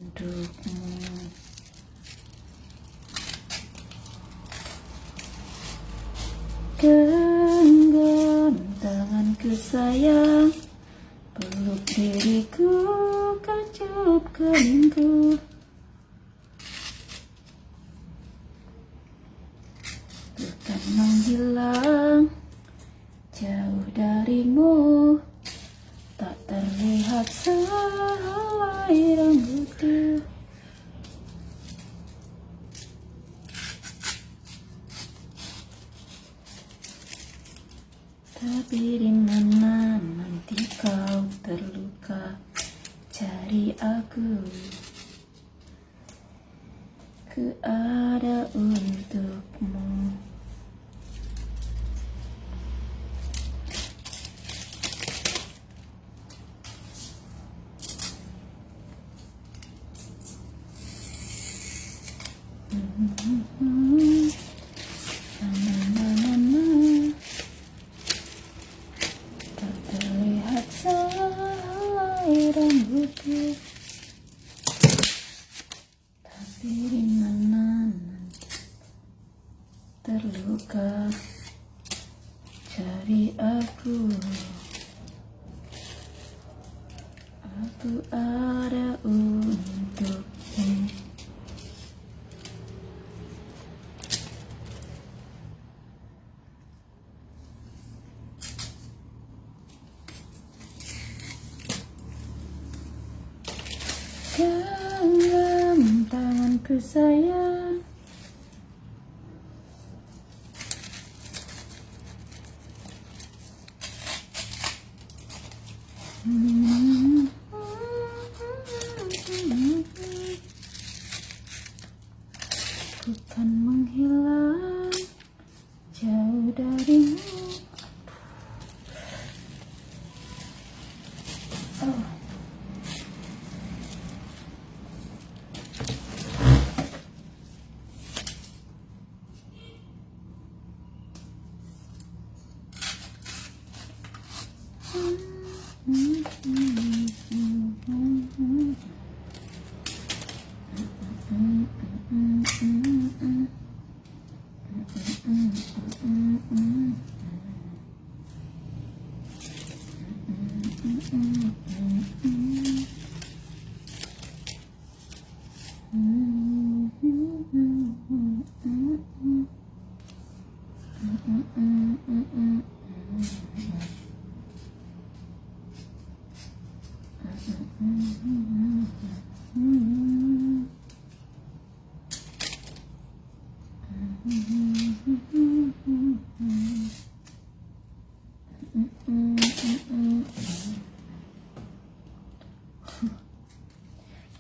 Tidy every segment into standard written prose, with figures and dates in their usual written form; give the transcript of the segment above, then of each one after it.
untukmu. Genggam tanganku sayang, peluk diriku, kecup keningku. Bukan menghilang jauh darimu, tak terlihat sehelai rambutku. Tapi di mana nanti kau terluka, cari aku ada untukmu. Tak terlihat sehelai rambutku, tapi di mana nanti terluka, cari aku ada untukmu. Genggam tanganku sayang, bukan menghilang jauh darimu. Oh.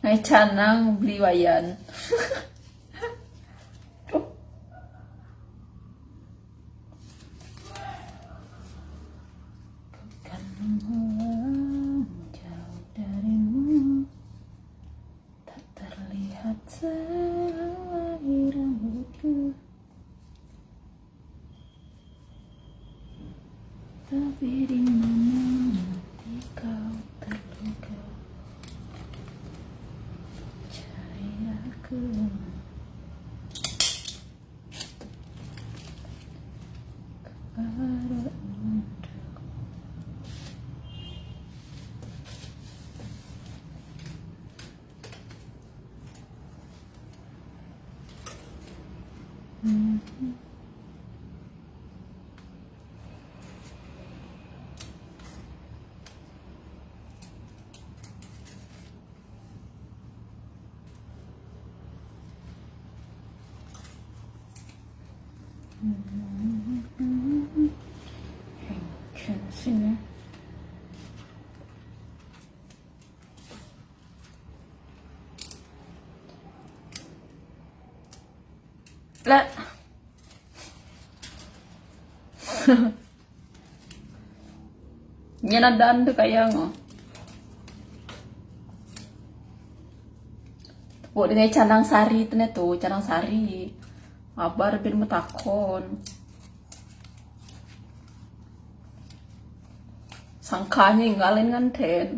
Ngai canang beli wayan. Bukan menghilang jauh darimu, tak terlihat sehelai rambutku, tapi di mana nanti kau terluka, cari aku ada untukmu. Sini. Lah. Nyanadaan tuh kayak ngo. Buat dengan canang sari itu tuh, canang sari. Abar bin metakon. Sangkanya ngalin nganten.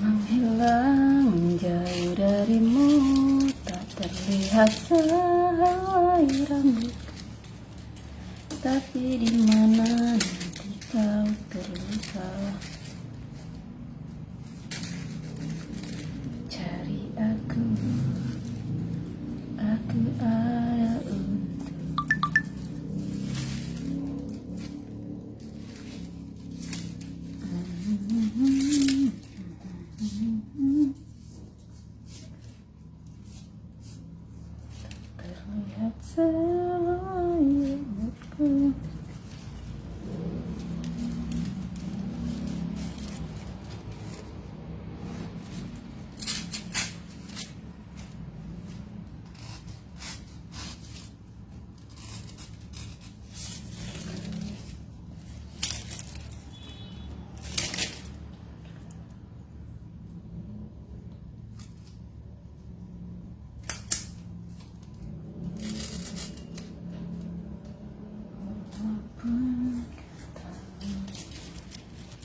menghilang jauh darimu, tak terlihat sehelai rambut, tapi di mana nanti kau terluka. Cari aku ada untuk terlihat sehelai rambutku.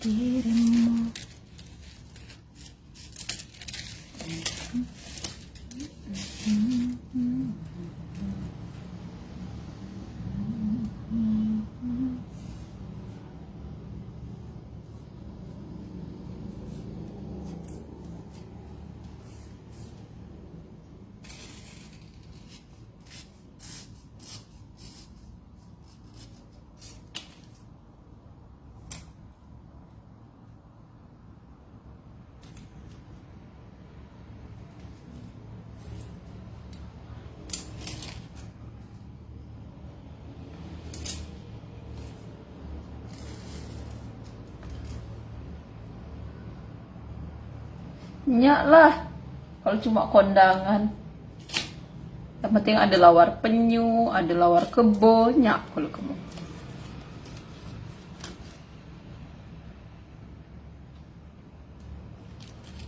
Dirimu nyak lah, kalau cuma kondangan. Yang penting ada lawar penyu, ada lawar kebo, nyak kalau kamu.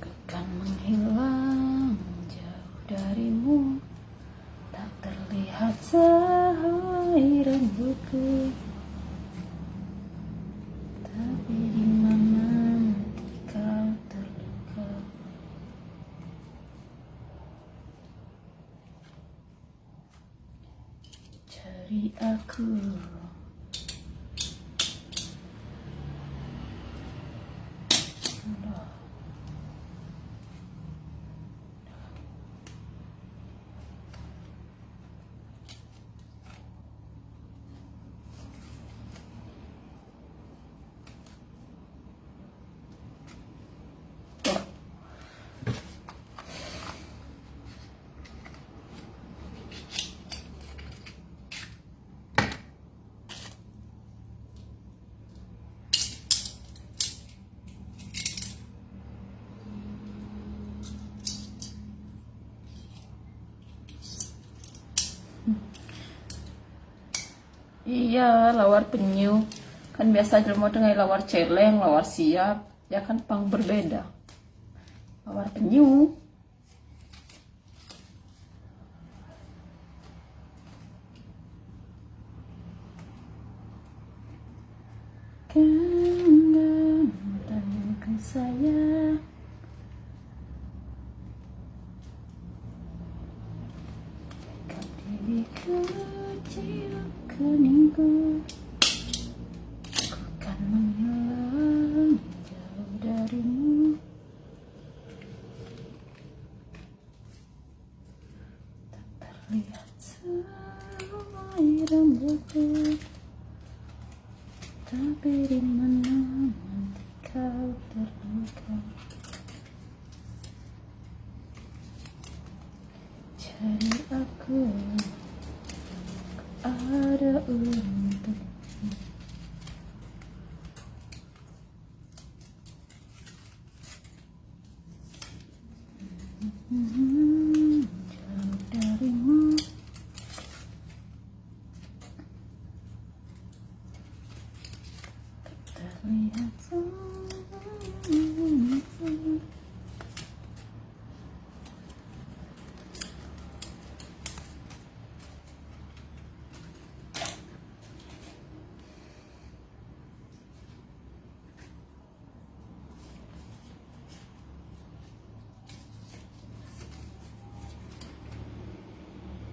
Akan menghilang jauh darimu, tak terlihat sehelai rambutku, tapi di mana nanti kau terluka. Cari aku iya, lawar penyu. Kan biasa jelma dengai lawar celeng, lawar siap. Ya kan pang berbeda. Lawar penyu. Ganteng sayang, diri kecil keningku, ku kan menghilang jauh darimu, tak terlihat sehelai rambutku, tapi di mana nanti kau terluka. Cari aku ada untuk jauh darimu, tak terlihat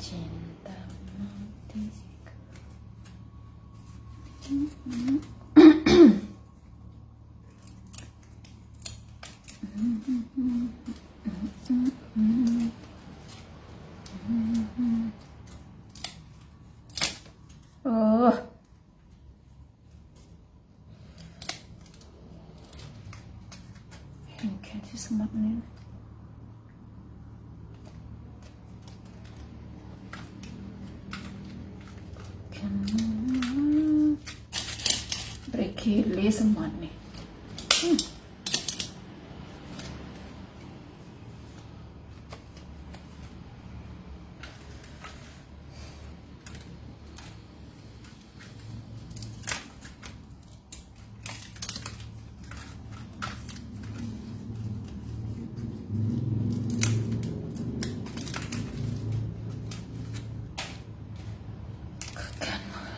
cinta mati. Oh, kayak sih sematnya. Berkili semat nih.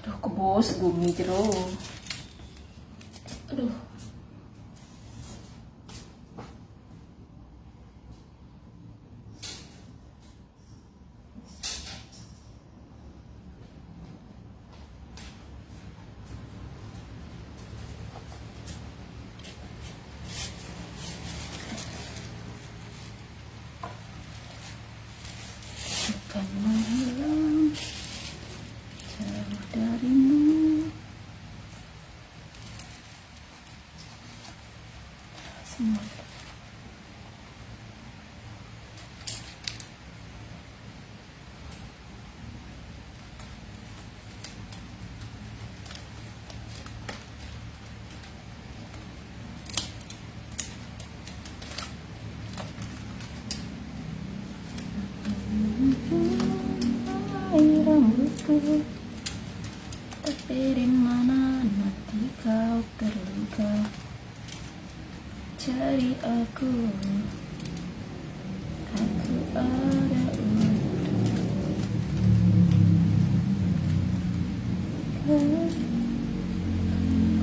Aduh, kebos gumi jero. Aduh. Akan menghilang jauh darimu. Semua. Rambutku, tapi di mana nanti kau terluka. Cari aku ada untuk.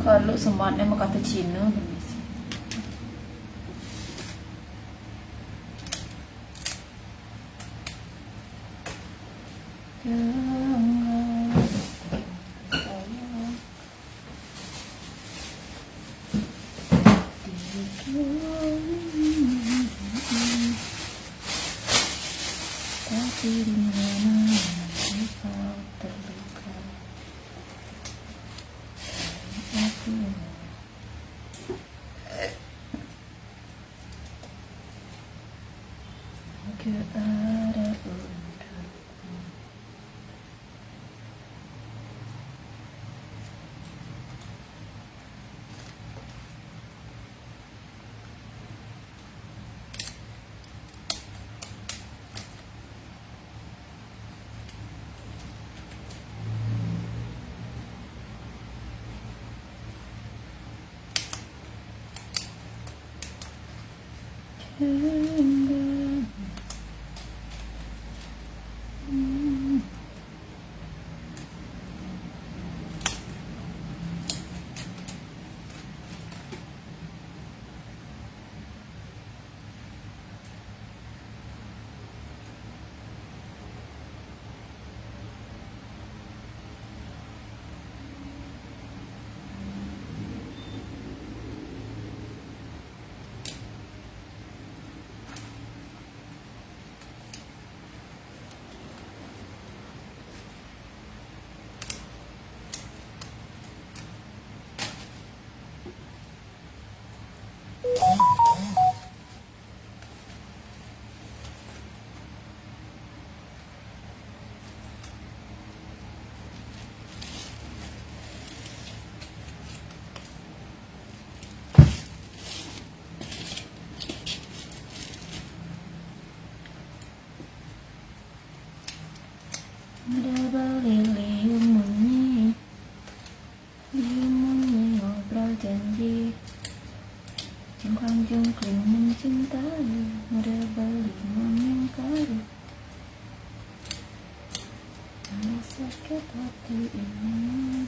Kalau semuanya mau kata Cina, permisi. Tapi di mana nanti kau terluka. Aku ada untukmu. Ada balili munyi obrol janji, jungkling mencintai. Ada bali mengingkari, ada sakit hati ini.